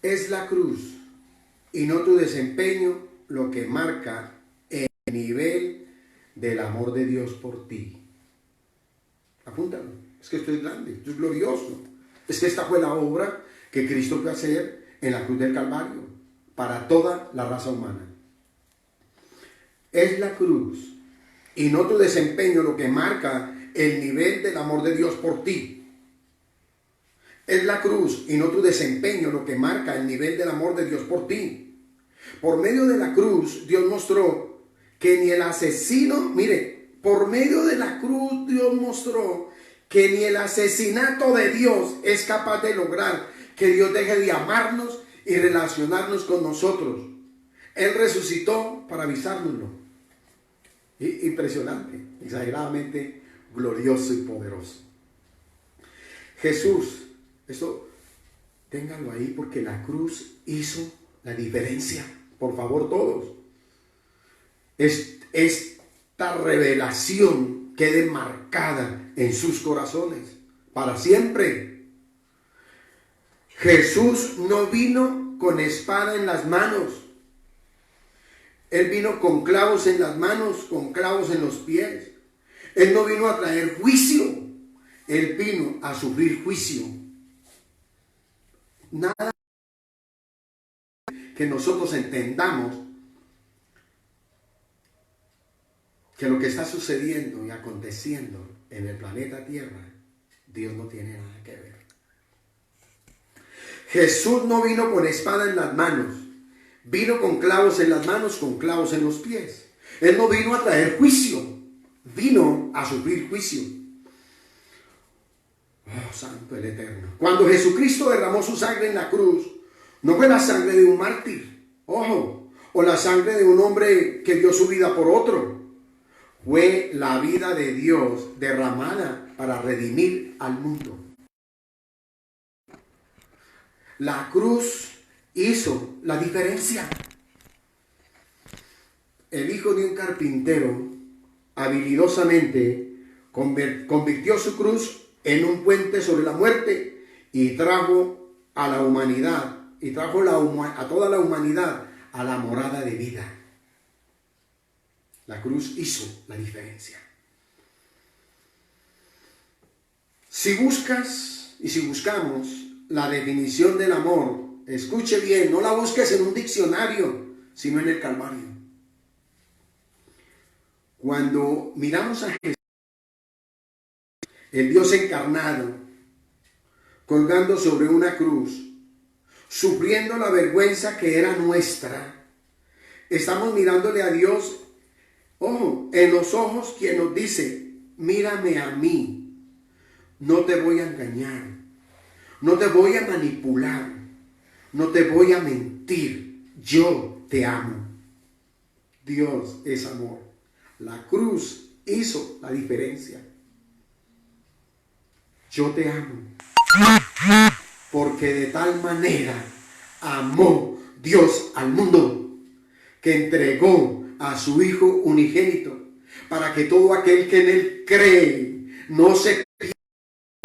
Es la cruz y no tu desempeño lo que marca el nivel del amor de Dios por ti. Apúntalo. Es que esto es grande, esto es glorioso. Es que esta fue la obra que Cristo fue a hacer en la cruz del Calvario para toda la raza humana. Es la cruz y no tu desempeño lo que marca el nivel del amor de Dios por ti. Es la cruz y no tu desempeño lo que marca el nivel del amor de Dios por ti. Por medio de la cruz, Dios mostró que ni el asesino, mire, por medio de la cruz Dios mostró que ni el asesinato de Dios es capaz de lograr que Dios deje de amarnos y relacionarnos con nosotros. Él resucitó para avisárnoslo. Impresionante, exageradamente glorioso y poderoso. Jesús, esto ténganlo ahí porque la cruz hizo la diferencia. Por favor, todos. Esta revelación quede marcada en sus corazones para siempre. Jesús no vino con espada en las manos. Él vino con clavos en las manos, con clavos en los pies. Él no vino a traer juicio. Él vino a sufrir juicio. Nada que nosotros entendamos que lo que está sucediendo y aconteciendo en el planeta Tierra, Dios no tiene nada que ver. Jesús no vino con espada en las manos, vino con clavos en las manos, con clavos en los pies. Él no vino a traer juicio, vino a sufrir juicio. Oh, Santo el Eterno. Cuando Jesucristo derramó su sangre en la cruz, no fue la sangre de un mártir, ojo, o la sangre de un hombre que dio su vida por otro. Fue la vida de Dios derramada para redimir al mundo. La cruz hizo la diferencia. El hijo de un carpintero habilidosamente convirtió su cruz en un puente sobre la muerte y trajo a la humanidad, y trajo a toda la humanidad a la morada de vida. La cruz hizo la diferencia. Si buscas y si buscamos la definición del amor, escuche bien, no la busques en un diccionario, sino en el Calvario. Cuando miramos a Jesús, el Dios encarnado, colgando sobre una cruz, sufriendo la vergüenza que era nuestra, estamos mirándole a Dios, ojo, en los ojos, quien nos dice: mírame a mí, no te voy a engañar, no te voy a manipular, no te voy a mentir, yo te amo. Dios es amor. La cruz hizo la diferencia. Yo te amo, porque de tal manera amó Dios al mundo, que entregó a su Hijo unigénito, para que todo aquel que en Él cree no se pierda,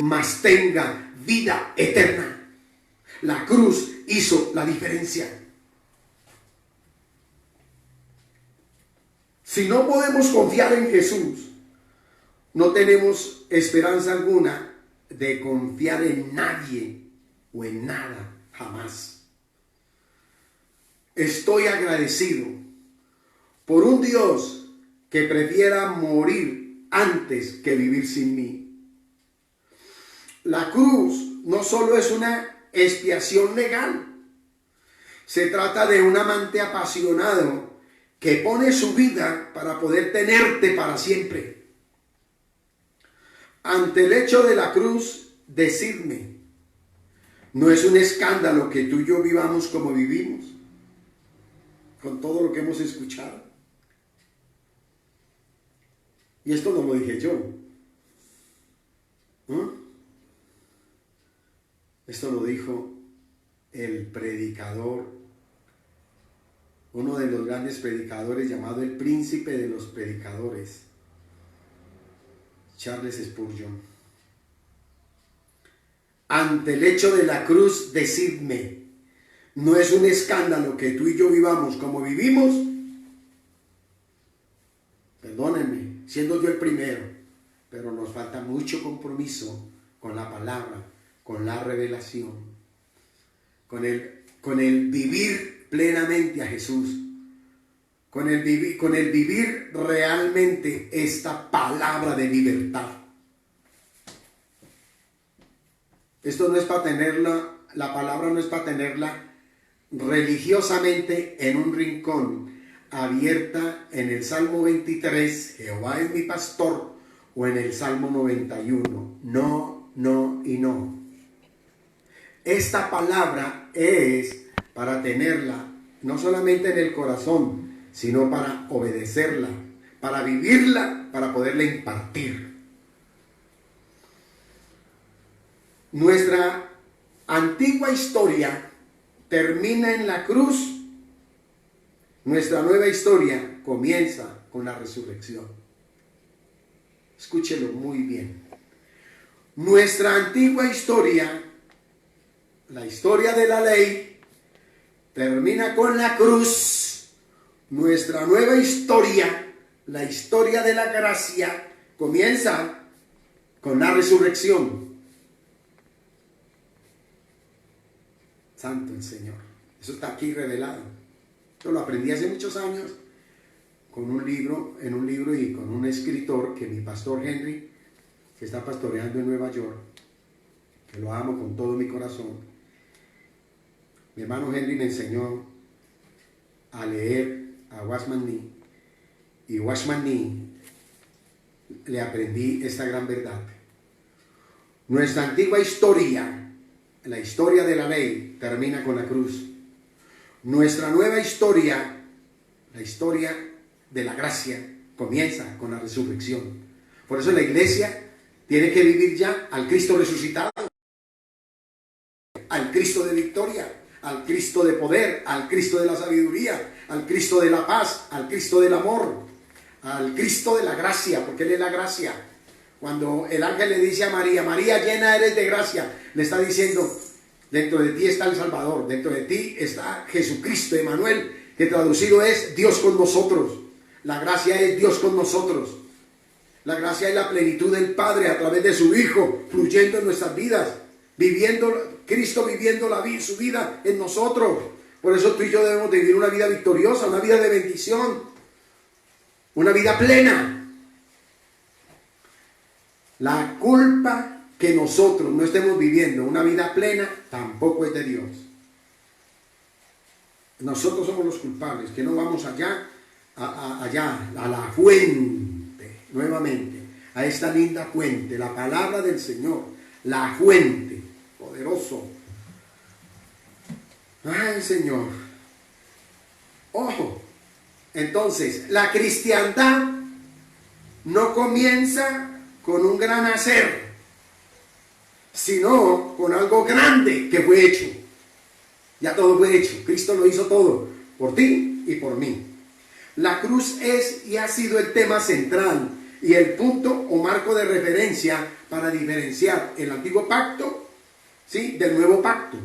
mas tenga vida eterna. La cruz hizo la diferencia. Si no podemos confiar en Jesús, no tenemos esperanza alguna de confiar en nadie o en nada, jamás. Estoy agradecido por un Dios que prefiera morir antes que vivir sin mí. La cruz no solo es una expiación legal, se trata de un amante apasionado que pone su vida para poder tenerte para siempre. Ante el hecho de la cruz, decidme, ¿no es un escándalo que tú y yo vivamos como vivimos? Con todo lo que hemos escuchado. Y esto no lo dije yo. Esto lo dijo el predicador, uno de los grandes predicadores, llamado el príncipe de los predicadores, Charles Spurgeon. Ante el hecho de la cruz, decidme, No es un escándalo que tú y yo vivamos como vivimos. Perdónenme, siendo yo el primero, pero nos falta mucho compromiso con la palabra, con la revelación, con el vivir plenamente a Jesús, con el vivir realmente esta palabra de libertad. Esto no es para tenerla, la palabra no es para tenerla religiosamente en un rincón, abierta en el Salmo 23, Jehová es mi pastor, o en el Salmo 91. No, no y no. Esta palabra es para tenerla no solamente en el corazón, sino para obedecerla, para vivirla, para poderla impartir. Nuestra antigua historia termina en la cruz. Nuestra nueva historia comienza con la resurrección. Escúchelo muy bien. Nuestra antigua historia, la historia de la ley, termina con la cruz. Nuestra nueva historia, la historia de la gracia, comienza con la resurrección. Santo el Señor. Eso está aquí revelado. Yo lo aprendí hace muchos años en un libro y con un escritor que mi pastor Henry, que está pastoreando en Nueva York, que lo amo con todo mi corazón. Mi hermano Henry me enseñó a leer a Watchman Nee, y Watchman Nee le aprendí esta gran verdad. Nuestra antigua historia, la historia de la ley, termina con la cruz. Nuestra nueva historia, la historia de la gracia, comienza con la resurrección. Por eso la iglesia tiene que vivir ya al Cristo resucitado, al Cristo de victoria, al Cristo de poder, al Cristo de la sabiduría, al Cristo de la paz, al Cristo del amor, al Cristo de la gracia, porque Él es la gracia. Cuando el ángel le dice a María, María, llena eres de gracia, le está diciendo, dentro de ti está el Salvador, dentro de ti está Jesucristo, Emmanuel, que traducido es Dios con nosotros. La gracia es Dios con nosotros. La gracia es la plenitud del Padre a través de su Hijo, fluyendo en nuestras vidas, Cristo viviendo su vida en nosotros. Por eso tú y yo debemos vivir una vida victoriosa, una vida de bendición, una vida plena. La culpa que nosotros no estemos viviendo una vida plena tampoco es de Dios. Nosotros somos los culpables, que no vamos allá a la fuente, nuevamente, a esta linda fuente, la palabra del Señor, la fuente, poderoso. Ay, Señor. Ojo, entonces, la cristiandad no comienza con un gran hacer, sino con algo grande que fue hecho. Ya todo fue hecho. Cristo lo hizo todo por ti y por mí. La cruz es y ha sido el tema central y el punto o marco de referencia para diferenciar el antiguo pacto, ¿sí?, del nuevo pacto.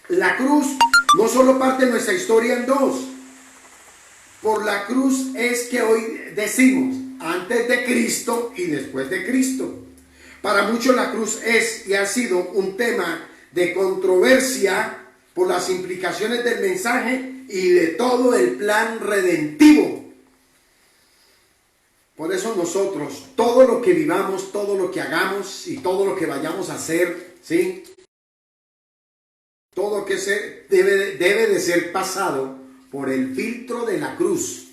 La cruz no solo parte nuestra historia en dos. Por la cruz es que hoy decimos antes de Cristo y después de Cristo. Para muchos la cruz es y ha sido un tema de controversia por las implicaciones del mensaje y de todo el plan redentivo. Por eso nosotros, todo lo que vivamos, todo lo que hagamos y todo lo que vayamos a hacer, ¿sí?, todo lo que debe de ser pasado por el filtro de la cruz.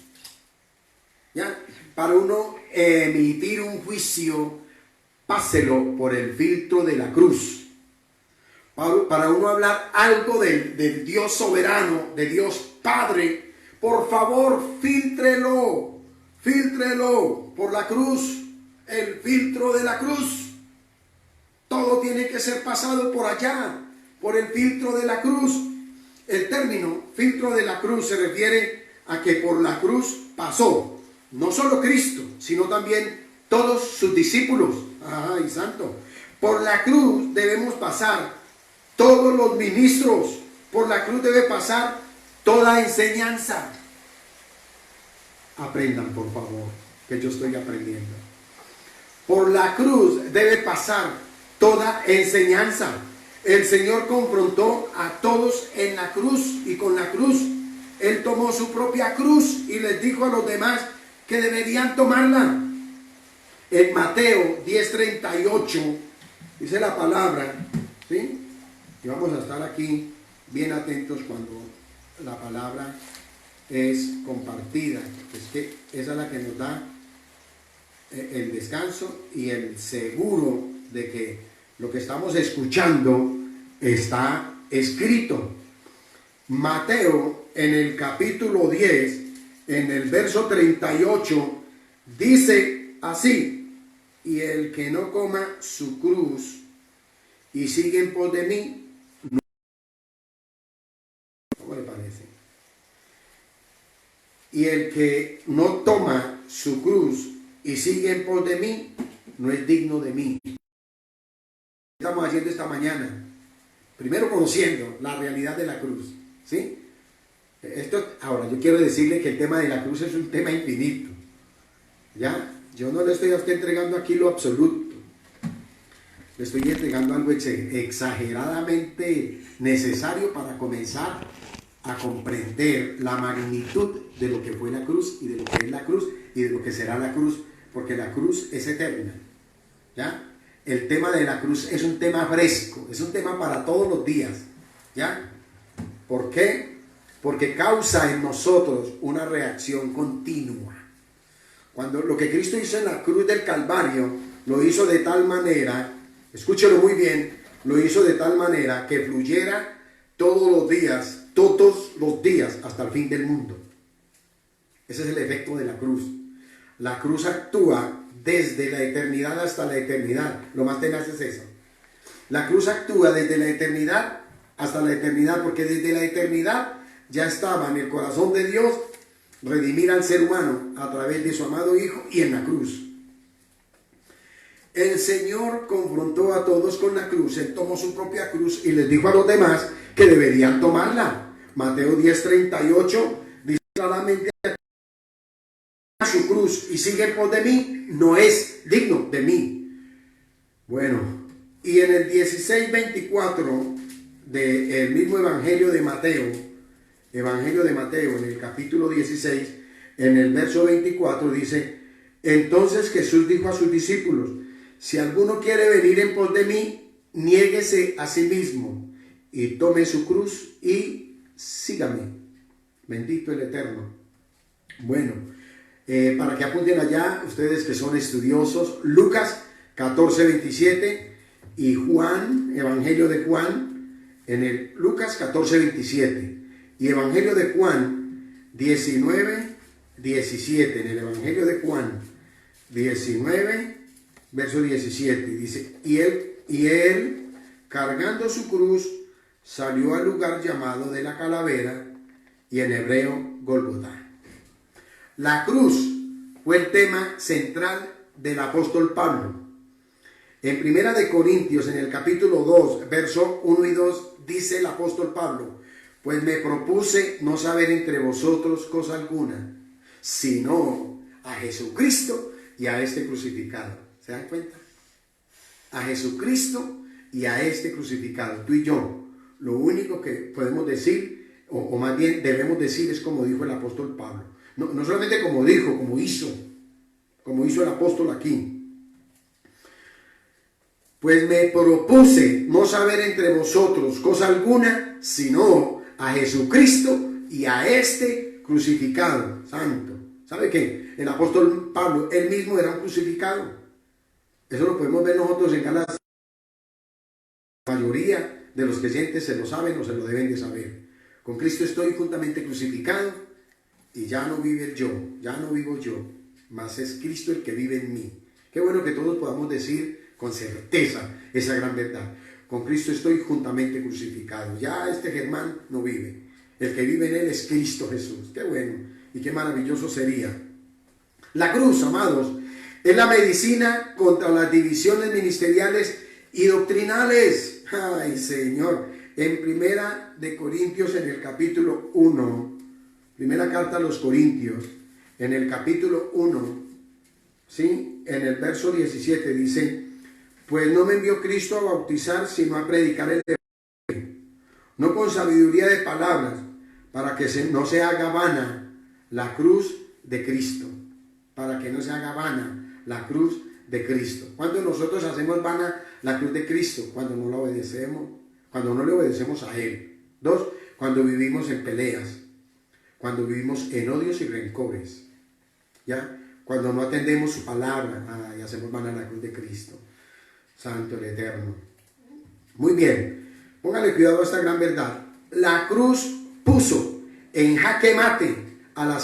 ¿Ya? Para uno emitir un juicio, páselo por el filtro de la cruz. Para uno hablar algo del Dios soberano, de Dios Padre, por favor, fíltrelo por la cruz, el filtro de la cruz. Todo tiene que ser pasado por allá, por el filtro de la cruz. El término filtro de la cruz se refiere a que por la cruz pasó no solo Cristo, sino también todos sus discípulos. ¡Ay, santo! Por la cruz debemos pasar todos los ministros, Por la cruz debe pasar toda enseñanza. Aprendan, por favor, que yo estoy aprendiendo. Por la cruz debe pasar toda enseñanza. El Señor confrontó a todos en la cruz, y con la cruz Él tomó su propia cruz y les dijo a los demás que deberían tomarla. En Mateo 10:38 dice la palabra, ¿sí? Y vamos a estar aquí bien atentos cuando la palabra es compartida, es que esa es la que nos da el descanso y el seguro de que lo que estamos escuchando está escrito. Mateo, en el capítulo 10, en el verso 38, dice así: y el que no coma su cruz y sigue en pos de mí, no. ¿Cómo le parece? Y el que no toma su cruz y sigue en pos de mí, no es digno de mí. ¿Qué estamos haciendo esta mañana? Primero conociendo la realidad de la cruz, ¿sí? Ahora, yo quiero decirle que el tema de la cruz es un tema infinito, ¿ya? Yo no le estoy a usted entregando aquí lo absoluto, le estoy entregando algo exageradamente necesario para comenzar a comprender la magnitud de lo que fue la cruz y de lo que es la cruz y de lo que será la cruz, porque la cruz es eterna, ¿ya? El tema de la cruz es un tema fresco, es un tema para todos los días, ¿ya? ¿Por qué? Porque causa en nosotros una reacción continua. Cuando lo que Cristo hizo en la cruz del Calvario, lo hizo de tal manera, escúchelo muy bien, lo hizo de tal manera que fluyera todos los días, hasta el fin del mundo. Ese es el efecto de la cruz. La cruz actúa desde la eternidad hasta la eternidad. Lo más tenaz es eso. La cruz actúa desde la eternidad hasta la eternidad, porque desde la eternidad ya estaba en el corazón de Dios redimir al ser humano a través de su amado Hijo y en la cruz. El Señor confrontó a todos con la cruz. Él tomó su propia cruz y les dijo a los demás que deberían tomarla. Mateo 10:38 dice claramente: su cruz y sigue en pos de mí, no es digno de mí. Bueno, y en el 16:24 del mismo Evangelio de Mateo, en el capítulo 16, en el verso 24 dice: entonces Jesús dijo a sus discípulos: si alguno quiere venir en pos de mí, niéguese a sí mismo y tome su cruz y sígame. Bendito el Eterno. Bueno, para que apunten allá, ustedes que son estudiosos, Lucas 14:27 y Juan, Evangelio de Juan, en el Lucas 14:27 y Evangelio de Juan 19:17, en el Evangelio de Juan 19, verso 17, dice: y él, cargando su cruz, salió al lugar llamado de la Calavera, y en hebreo Gólgota. La cruz fue el tema central del apóstol Pablo. En Primera de Corintios, en el capítulo 2, verso 1 y 2, dice el apóstol Pablo: pues me propuse no saber entre vosotros cosa alguna, sino a Jesucristo y a este crucificado. ¿Se dan cuenta? A Jesucristo y a este crucificado. Tú y yo, lo único que podemos decir, o más bien debemos decir, es como dijo el apóstol Pablo. No solamente como dijo, como hizo el apóstol aquí. Pues me propuse no saber entre vosotros cosa alguna, sino a Jesucristo y a este crucificado. Santo. ¿Sabe qué? El apóstol Pablo, él mismo era un crucificado. Eso lo podemos ver nosotros en Gálatas. La mayoría de los creyentes se lo saben o se lo deben de saber. Con Cristo estoy juntamente crucificado, y ya no vive yo, ya no vivo yo, mas es Cristo el que vive en mí. Qué bueno que todos podamos decir con certeza esa gran verdad. Con Cristo estoy juntamente crucificado. Ya este Germán no vive. El que vive en él es Cristo Jesús. Qué bueno y qué maravilloso sería. La cruz, amados, es la medicina contra las divisiones ministeriales y doctrinales. ay Señor, en Primera de Corintios, en el capítulo 1, primera carta a los Corintios, en el capítulo 1, ¿sí? En el verso 17 dice, pues no me envió Cristo a bautizar, sino a predicar el evangelio, no con sabiduría de palabras, para que no se haga vana la cruz de Cristo, para que no se haga vana la cruz de Cristo. Cuando nosotros hacemos vana la cruz de Cristo, cuando no la obedecemos, cuando no le obedecemos a Él. 2, cuando vivimos en peleas, cuando vivimos en odios y rencores, ¿ya? Cuando no atendemos su palabra y hacemos vana la cruz de Cristo. Santo el Eterno. Muy bien, póngale cuidado a esta gran verdad. La cruz puso en jaque mate a la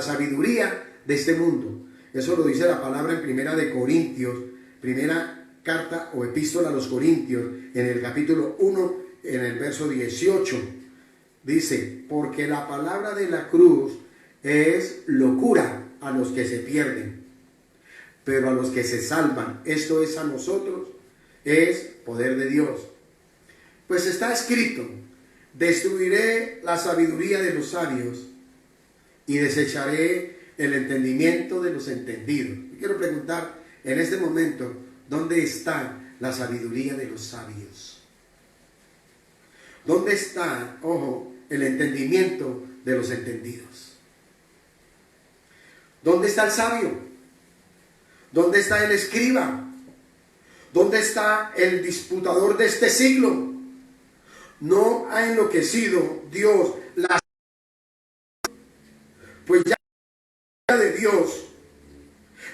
sabiduría de este mundo. Eso lo dice la palabra en Primera de Corintios, primera carta o epístola a los Corintios, en el capítulo 1, en el verso 18. Dice, porque la palabra de la cruz es locura a los que se pierden, pero a los que se salvan, esto es a nosotros, es poder de Dios. Pues está escrito, destruiré la sabiduría de los sabios y desecharé el entendimiento de los entendidos. Yo quiero preguntar en este momento, ¿dónde está la sabiduría de los sabios? ¿Dónde está, ojo, el entendimiento de los entendidos? ¿Dónde está el sabio? ¿Dónde está el escriba? ¿Dónde está el disputador de este siglo? ¿No ha enloquecido Dios la pues ya de Dios?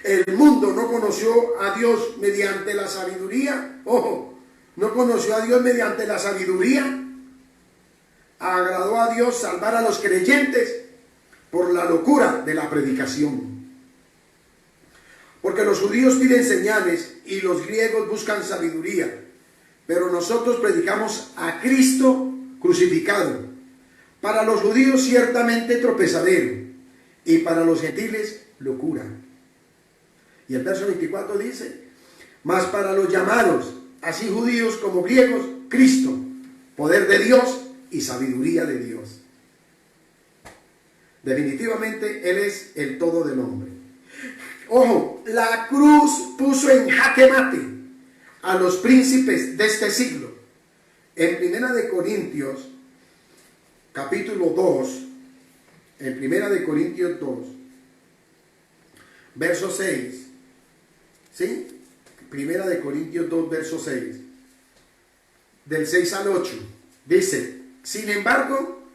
El mundo no conoció a Dios mediante la sabiduría. Ojo, no conoció a Dios mediante la sabiduría. Agradó a Dios salvar a los creyentes por la locura de la predicación. Porque los judíos piden señales y los griegos buscan sabiduría. Pero nosotros predicamos a Cristo crucificado. Para los judíos ciertamente tropezadero, y para los gentiles locura. Y el verso 24 dice, mas para los llamados, así judíos como griegos, Cristo, poder de Dios y sabiduría de Dios. Definitivamente Él es el todo del hombre. Ojo, la cruz puso en jaque mate a los príncipes de este siglo. En Primera de Corintios, capítulo 2, en Primera de Corintios 2, verso 6, ¿sí? Primera de Corintios 2, verso 6, del 6 al 8, dice, sin embargo,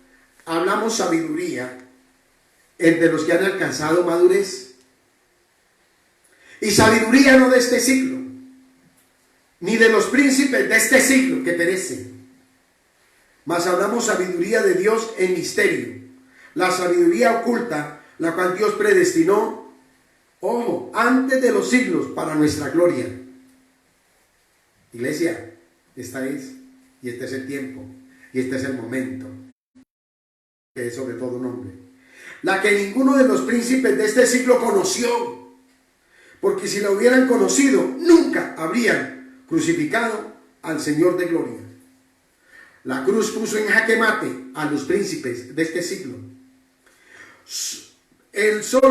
hablamos sabiduría entre los que han alcanzado madurez, y sabiduría no de este siglo, ni de los príncipes de este siglo que perecen, mas hablamos sabiduría de Dios en misterio, la sabiduría oculta, la cual Dios predestinó, ojo, antes de los siglos para nuestra gloria. Iglesia, esta es, y este es el tiempo, y este es el momento, que es sobre todo nombre, la que ninguno de los príncipes de este siglo conoció, porque si la hubieran conocido, nunca habrían crucificado al Señor de gloria. La cruz puso en jaque mate a los príncipes de este siglo. El solo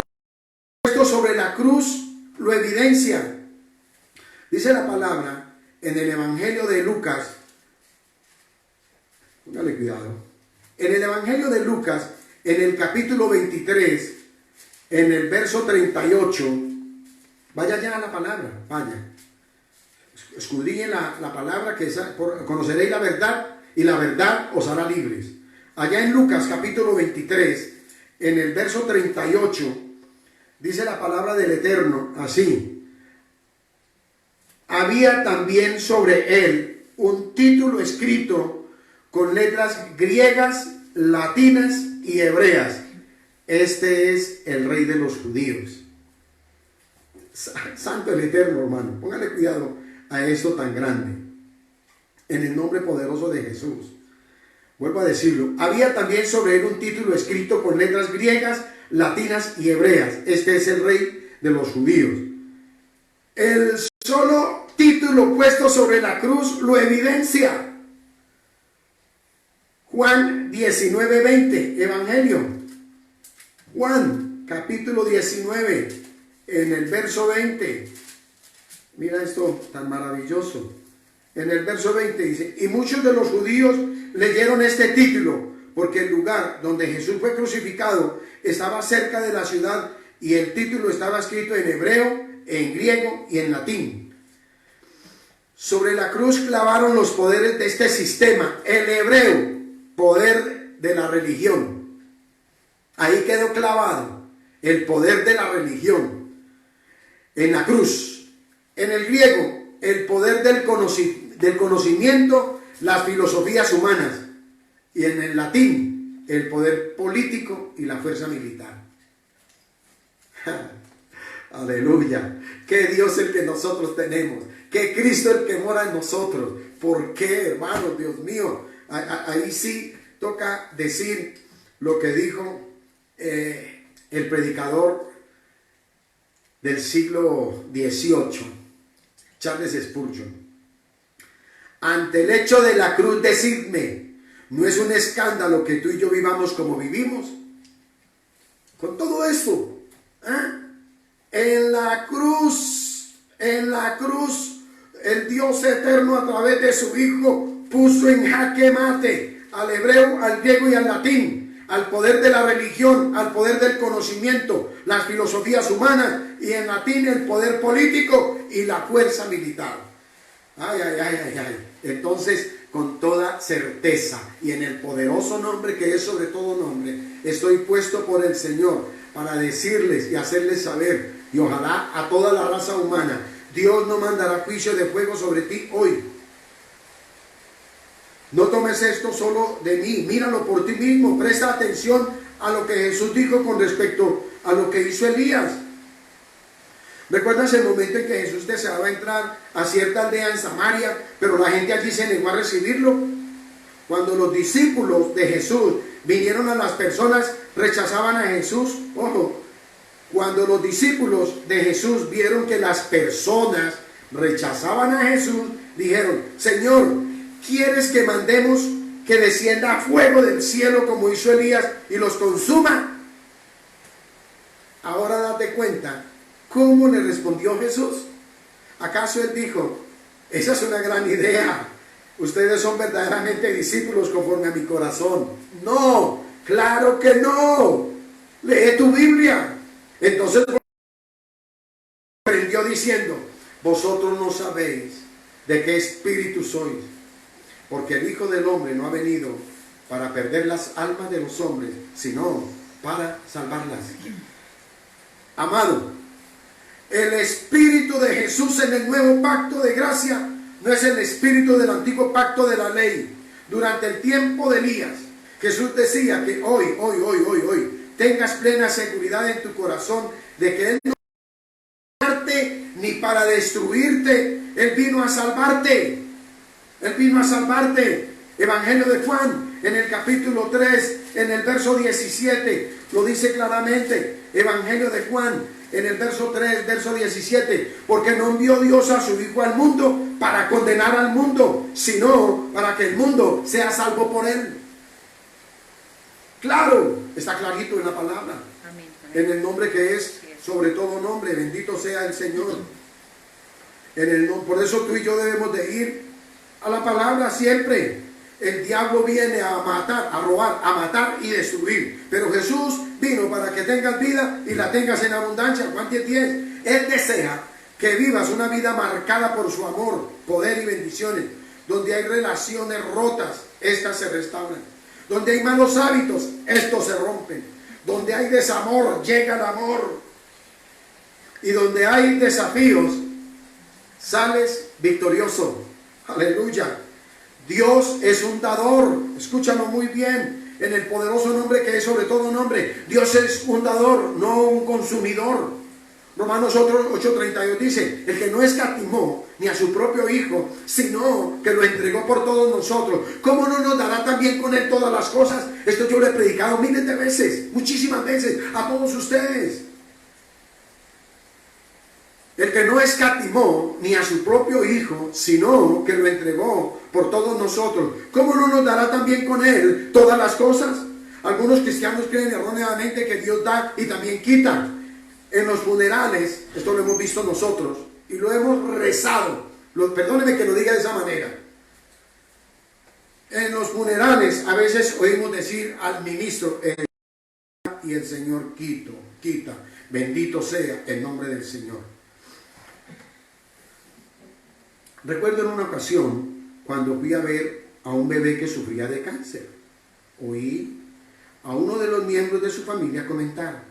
puesto sobre la cruz lo evidencia. Dice la palabra en el Evangelio de Lucas, póngale cuidado, en el Evangelio de Lucas, en el capítulo 23, en el verso 38, vaya ya a la palabra, vaya, escudriñen la palabra, que conoceréis la verdad y la verdad os hará libres. Allá en Lucas capítulo 23, en el verso 38, dice la palabra del Eterno así: había también sobre él un título escrito con letras griegas, latinas y hebreas: este es el Rey de los judíos. Santo el Eterno, hermano, póngale cuidado a esto tan grande, en el nombre poderoso de Jesús. Vuelvo a decirlo, había también sobre él un título escrito con letras griegas, latinas y hebreas: este es el Rey de los judíos. El solo título título puesto sobre la cruz lo evidencia. Juan 19:20, Evangelio. Juan, capítulo 19, en el verso 20. Mira esto tan maravilloso. En el verso 20 dice, y muchos de los judíos leyeron este título, porque el lugar donde Jesús fue crucificado estaba cerca de la ciudad, y el título estaba escrito en hebreo, en griego y en latín. Sobre la cruz clavaron los poderes de este sistema. El hebreo, poder de la religión. Ahí quedó clavado el poder de la religión en la cruz. En el griego, el poder del conocimiento, las filosofías humanas. Y en el latín, el poder político y la fuerza militar. Aleluya. Que Dios el que nosotros tenemos. Que Cristo el que mora en nosotros. ¿Por qué, hermano? Dios mío. Ahí sí toca decir lo que dijo el predicador del siglo XVIII, Charles Spurgeon. Ante el hecho de la cruz, decidme, ¿no es un escándalo que tú y yo vivamos como vivimos? Con todo esto, en la cruz, el Dios eterno a través de su Hijo puso en jaque mate al hebreo, al griego y al latín, al poder de la religión, al poder del conocimiento, las filosofías humanas, y en latín el poder político y la fuerza militar. Ay. Entonces, con toda certeza y en el poderoso nombre que es sobre todo nombre, estoy puesto por el Señor para decirles y hacerles saber, y ojalá a toda la raza humana, Dios no mandará juicio de fuego sobre ti hoy. No tomes esto solo de mí, míralo por ti mismo, presta atención a lo que Jesús dijo con respecto a lo que hizo Elías. ¿Recuerdas el momento en que Jesús deseaba entrar a cierta aldea en Samaria, pero la gente allí se negó a recibirlo? Cuando los discípulos de Jesús vinieron a las personas, rechazaban a Jesús. Ojo, cuando los discípulos de Jesús vieron que las personas rechazaban a Jesús, dijeron, Señor, ¿quieres que mandemos que descienda fuego del cielo como hizo Elías y los consuma? Ahora date cuenta cómo le respondió Jesús. ¿Acaso él dijo, esa es una gran idea, ustedes son verdaderamente discípulos conforme a mi corazón? No, claro que no. Lee tu Biblia. Entonces aprendió diciendo, vosotros no sabéis de qué espíritu sois, porque el Hijo del Hombre no ha venido para perder las almas de los hombres, sino para salvarlas. Amado, el espíritu de Jesús en el nuevo pacto de gracia no es el espíritu del antiguo pacto de la ley. Durante el tiempo de Elías, Jesús decía que hoy, tengas plena seguridad en tu corazón de que Él no vino a matarte ni para destruirte. Él vino a salvarte. Él vino a salvarte. Evangelio de Juan, en el capítulo 3, en el verso 17, lo dice claramente. Evangelio de Juan, en el verso 3, verso 17, porque no envió Dios a su Hijo al mundo para condenar al mundo, sino para que el mundo sea salvo por Él. Claro, está clarito en la palabra. Amén. En el nombre que es sobre todo nombre, bendito sea el Señor. Por eso tú y yo debemos de ir a la palabra siempre. El diablo viene a matar, a robar, a matar y destruir. Pero Jesús vino para que tengas vida y la tengas en abundancia. Juan 10:10. Él desea que vivas una vida marcada por su amor, poder y bendiciones. Donde hay relaciones rotas, estas se restauran. Donde hay malos hábitos, estos se rompen. Donde hay desamor, llega el amor. Y donde hay desafíos, sales victorioso. Aleluya. Dios es un dador. Escúchalo muy bien. En el poderoso nombre que es sobre todo nombre. Dios es un dador, no un consumidor. Romanos 8:32 dice, el que no escatimó ni a su propio Hijo, sino que lo entregó por todos nosotros, ¿cómo no nos dará también con Él todas las cosas? Esto yo lo he predicado miles de veces, muchísimas veces, a todos ustedes. El que no escatimó ni a su propio Hijo, sino que lo entregó por todos nosotros, ¿cómo no nos dará también con Él todas las cosas? Algunos cristianos creen erróneamente que Dios da y también quita. En los funerales, esto lo hemos visto nosotros y lo hemos rezado. Perdóneme que lo diga de esa manera. En los funerales a veces oímos decir al ministro, y el Señor quita. Bendito sea el nombre del Señor. Recuerdo en una ocasión cuando fui a ver a un bebé que sufría de cáncer. Oí a uno de los miembros de su familia comentar: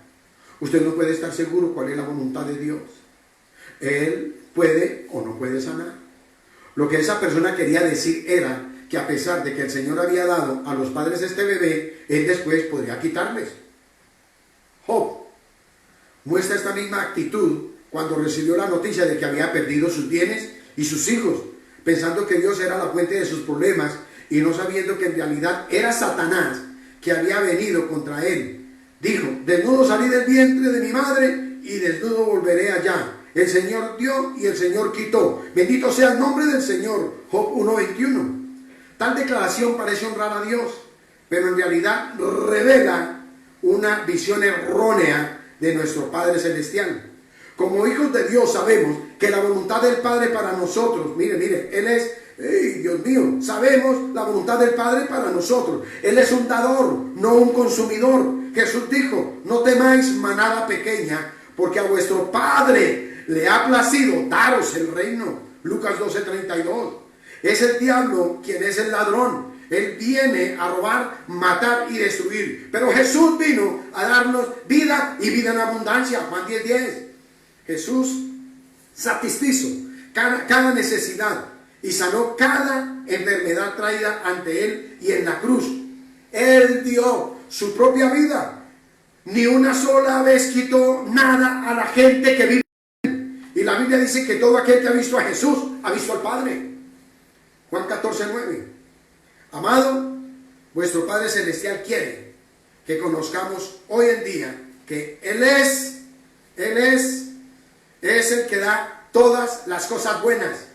usted no puede estar seguro cuál es la voluntad de Dios. Él puede o no puede sanar. Lo que esa persona quería decir era que a pesar de que el Señor había dado a los padres este bebé, Él después podría quitarles. Job muestra esta misma actitud cuando recibió la noticia de que había perdido sus bienes y sus hijos, pensando que Dios era la fuente de sus problemas y no sabiendo que en realidad era Satanás que había venido contra él. Dijo: desnudo salí del vientre de mi madre y desnudo volveré allá. El Señor dio y el Señor quitó. Bendito sea el nombre del Señor. Job 1:21. Tal declaración parece honrar a Dios, pero en realidad revela una visión errónea de nuestro Padre Celestial. Como hijos de Dios sabemos que la voluntad del Padre para nosotros, mire, Él es, Dios mío, sabemos la voluntad del Padre para nosotros. Él es un dador, no un consumidor. Jesús dijo: no temáis, manada pequeña, porque a vuestro Padre le ha placido daros el reino. Lucas 12:32. Es el diablo quien es el ladrón. Él viene a robar, matar y destruir. Pero Jesús vino a darnos vida y vida en abundancia. Juan 10:10. Jesús satisfizo cada necesidad y sanó cada enfermedad traída ante Él, y en la cruz Él dio su propia vida. Ni una sola vez quitó nada a la gente que vive. Y la Biblia dice que todo aquel que ha visto a Jesús ha visto al Padre. Juan 14:9. Amado, vuestro Padre Celestial quiere que conozcamos hoy en día que Él es el que da todas las cosas buenas.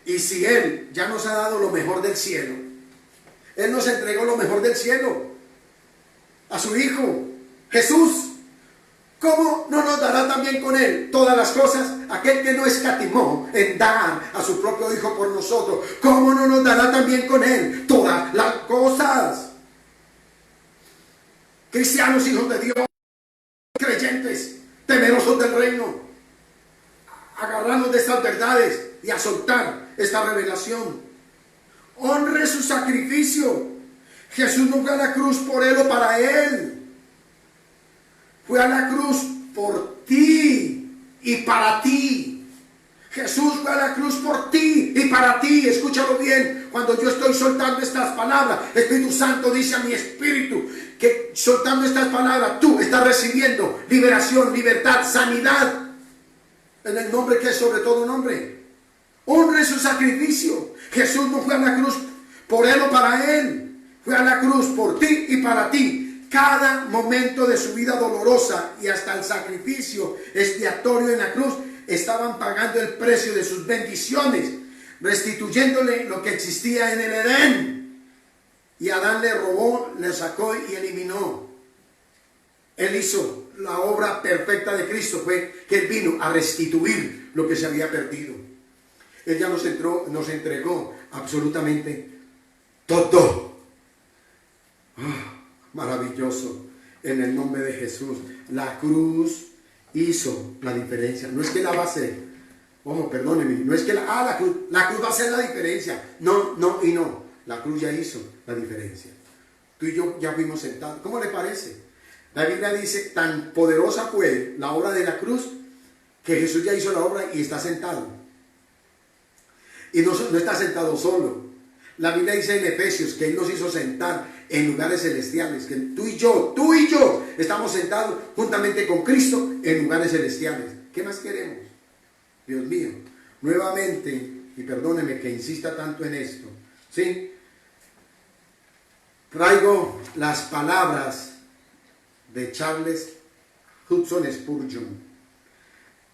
Y si Él ya nos ha dado lo mejor del cielo, Él nos entregó lo mejor del cielo a su Hijo Jesús, ¿cómo no nos dará también con Él todas las cosas? Aquel que no escatimó en dar a su propio Hijo por nosotros, ¿cómo no nos dará también con Él todas las cosas? Cristianos, hijos de Dios, creyentes, temerosos del reino, agarrarnos de estas verdades y a soltar esta revelación. Honre su sacrificio. Jesús no fue a la cruz por Él o para Él. Fue a la cruz por ti y para ti. Jesús fue a la cruz por ti y para ti. Escúchalo bien. Cuando yo estoy soltando estas palabras, Espíritu Santo dice a mi espíritu que soltando estas palabras tú estás recibiendo liberación, libertad, sanidad, en el nombre que es sobre todo nombre. Honre su sacrificio. Jesús no fue a la cruz por Él o para Él. Fue a la cruz por ti y para ti. Cada momento de su vida dolorosa y hasta el sacrificio expiatorio en la cruz estaban pagando el precio de sus bendiciones, restituyéndole lo que existía en el Edén. Y Adán le robó, le sacó y eliminó. Él hizo la obra perfecta de Cristo, fue que Él vino a restituir lo que se había perdido. Él ya nos entregó absolutamente todo. Maravilloso, en el nombre de Jesús. La cruz hizo la diferencia. No es que la va a hacer. Ojo, perdóneme. No es que la cruz va a hacer la diferencia. No. La cruz ya hizo la diferencia. Tú y yo ya fuimos sentados. ¿Cómo le parece? La Biblia dice, tan poderosa fue la obra de la cruz, que Jesús ya hizo la obra y está sentado. Y no está sentado solo. La Biblia dice en Efesios que Él nos hizo sentar en lugares celestiales, que tú y yo estamos sentados juntamente con Cristo en lugares celestiales. ¿Qué más queremos? Dios mío, nuevamente, y perdóneme que insista tanto en esto, ¿sí? Traigo las palabras de Charles Hudson Spurgeon.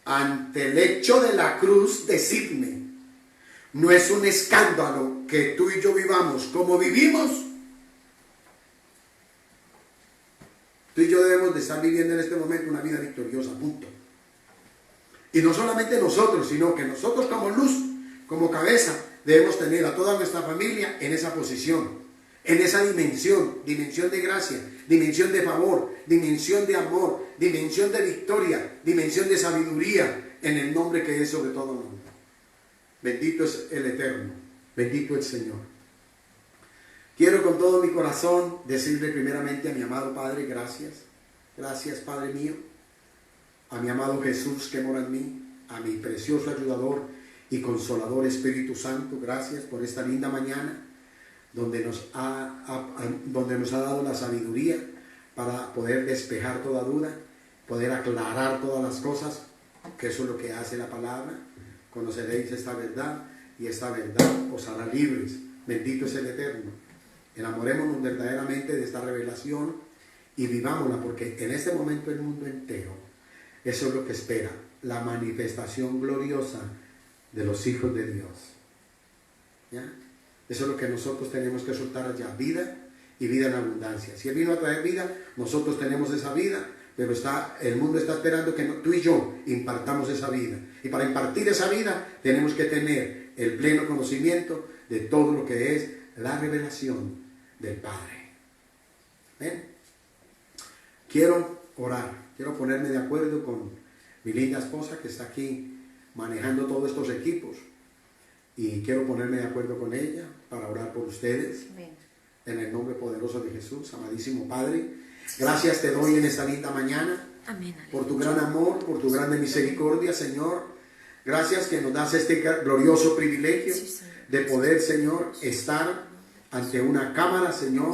ante el hecho de la cruz, decirme, no es un escándalo que tú y yo vivamos como vivimos. Tú y yo debemos de estar viviendo en este momento una vida victoriosa, punto. Y no solamente nosotros, sino que nosotros como luz, como cabeza, debemos tener a toda nuestra familia en esa posición, en esa dimensión de gracia, dimensión de favor, dimensión de amor, dimensión de victoria, dimensión de sabiduría, en el nombre que es sobre todo nombre. Bendito es el Eterno, bendito el Señor. Quiero con todo mi corazón decirle primeramente a mi amado Padre, gracias. Gracias, Padre mío. A mi amado Jesús que mora en mí, a mi precioso ayudador y consolador Espíritu Santo, gracias por esta linda mañana donde nos ha dado la sabiduría para poder despejar toda duda, poder aclarar todas las cosas, que eso es lo que hace la palabra. Conoceréis esta verdad y esta verdad os hará libres. Bendito es el Eterno. Enamorémonos verdaderamente de esta revelación y vivámosla, porque en este momento el mundo entero, eso es lo que espera, la manifestación gloriosa de los hijos de Dios. ¿Ya? Eso es lo que nosotros tenemos que soltar ya, vida y vida en abundancia. Si Él vino a traer vida, nosotros tenemos esa vida, pero el mundo está esperando que tú y yo impartamos esa vida. Y para impartir esa vida tenemos que tener el pleno conocimiento de todo lo que es la revelación del Padre. ¿Ven? Quiero orar, quiero ponerme de acuerdo con mi linda esposa que está aquí manejando todos estos equipos. Y quiero ponerme de acuerdo con ella para orar por ustedes. Amén. En el nombre poderoso de Jesús, amadísimo Padre. Gracias te doy en esta linda mañana. Amén. Por tu gran amor, por tu grande misericordia, Señor. Gracias que nos das este glorioso privilegio de poder, Señor, estar ante una cámara, Señor,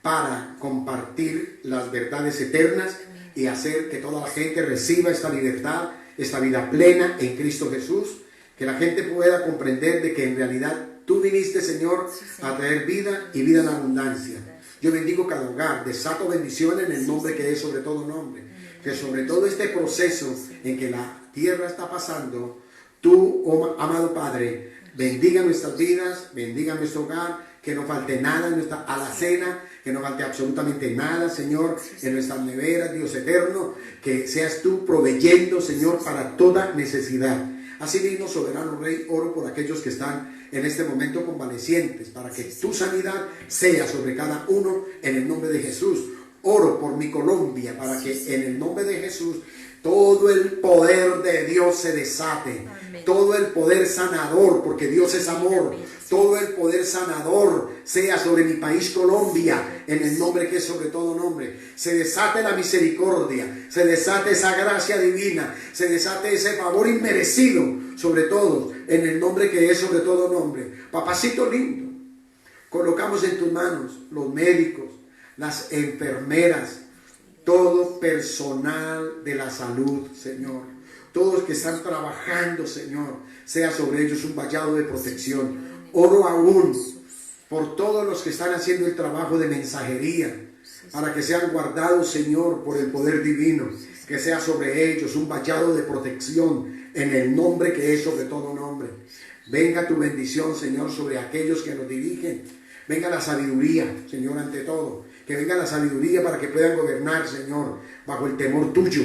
para compartir las verdades eternas y hacer que toda la gente reciba esta libertad, esta vida plena en Cristo Jesús. Que la gente pueda comprender de que en realidad tú viniste, Señor, a traer vida y vida en abundancia. Yo bendigo cada hogar, desato bendición en el nombre que es sobre todo nombre. Que sobre todo este proceso en que la tierra está pasando, tú, oh amado Padre, bendiga nuestras vidas, bendiga nuestro hogar, que no falte nada en nuestra alacena, que no falte absolutamente nada, Señor, en nuestras neveras, Dios eterno, que seas tú proveyendo, Señor, para toda necesidad. Asimismo, soberano Rey, oro por aquellos que están en este momento convalecientes, para que tu sanidad sea sobre cada uno en el nombre de Jesús. Oro por mi Colombia, para que en el nombre de Jesús todo el poder de Dios se desate. Amén. Todo el poder sanador, porque Dios es amor. Todo el poder sanador sea sobre mi país Colombia, en el nombre que es sobre todo nombre. Se desate la misericordia, se desate esa gracia divina, se desate ese favor inmerecido sobre todo, en el nombre que es sobre todo nombre. Papacito lindo, colocamos en tus manos los médicos, las enfermeras, todo personal de la salud, Señor. Todos los que están trabajando, Señor, sea sobre ellos un vallado de protección. Oro aún por todos los que están haciendo el trabajo de mensajería, para que sean guardados, Señor, por el poder divino. Que sea sobre ellos un vallado de protección en el nombre que es sobre todo nombre. Venga tu bendición, Señor, sobre aquellos que nos dirigen. Venga la sabiduría, Señor, ante todo. Que venga la sabiduría para que puedan gobernar, Señor, bajo el temor tuyo.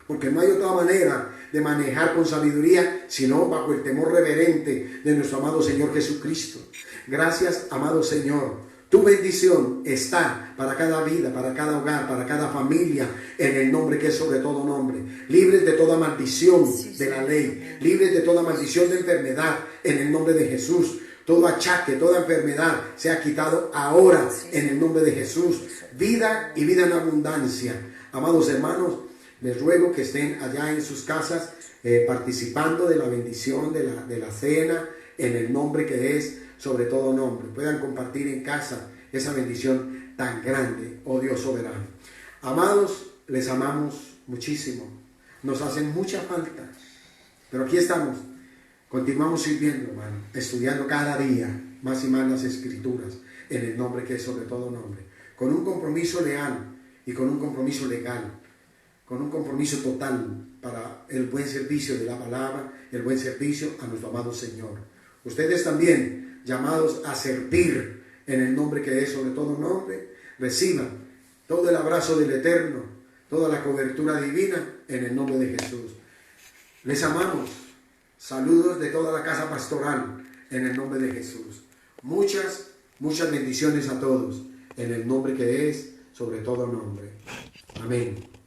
Porque no hay otra manera de manejar con sabiduría, sino bajo el temor reverente de nuestro amado Señor Jesucristo. Gracias, amado Señor. Tu bendición está para cada vida, para cada hogar, para cada familia, en el nombre que es sobre todo nombre. Libres de toda maldición de la ley, libres de toda maldición de enfermedad, en el nombre de Jesús. Todo achaque, toda enfermedad se ha quitado ahora en el nombre de Jesús. Vida y vida en abundancia. Amados hermanos, les ruego que estén allá en sus casas participando de la bendición de la cena en el nombre que es sobre todo nombre. Puedan compartir en casa esa bendición tan grande, oh Dios soberano. Amados, les amamos muchísimo. Nos hacen mucha falta. Pero aquí estamos. Continuamos sirviendo, hermano, estudiando cada día más y más las Escrituras, en el nombre que es sobre todo nombre, con un compromiso leal y con un compromiso legal, con un compromiso total para el buen servicio de la palabra, el buen servicio a nuestro amado Señor. Ustedes también, llamados a servir en el nombre que es sobre todo nombre, reciban todo el abrazo del Eterno, toda la cobertura divina en el nombre de Jesús. Les amamos. Saludos de toda la casa pastoral en el nombre de Jesús. Muchas bendiciones a todos en el nombre que es sobre todo nombre. Amén.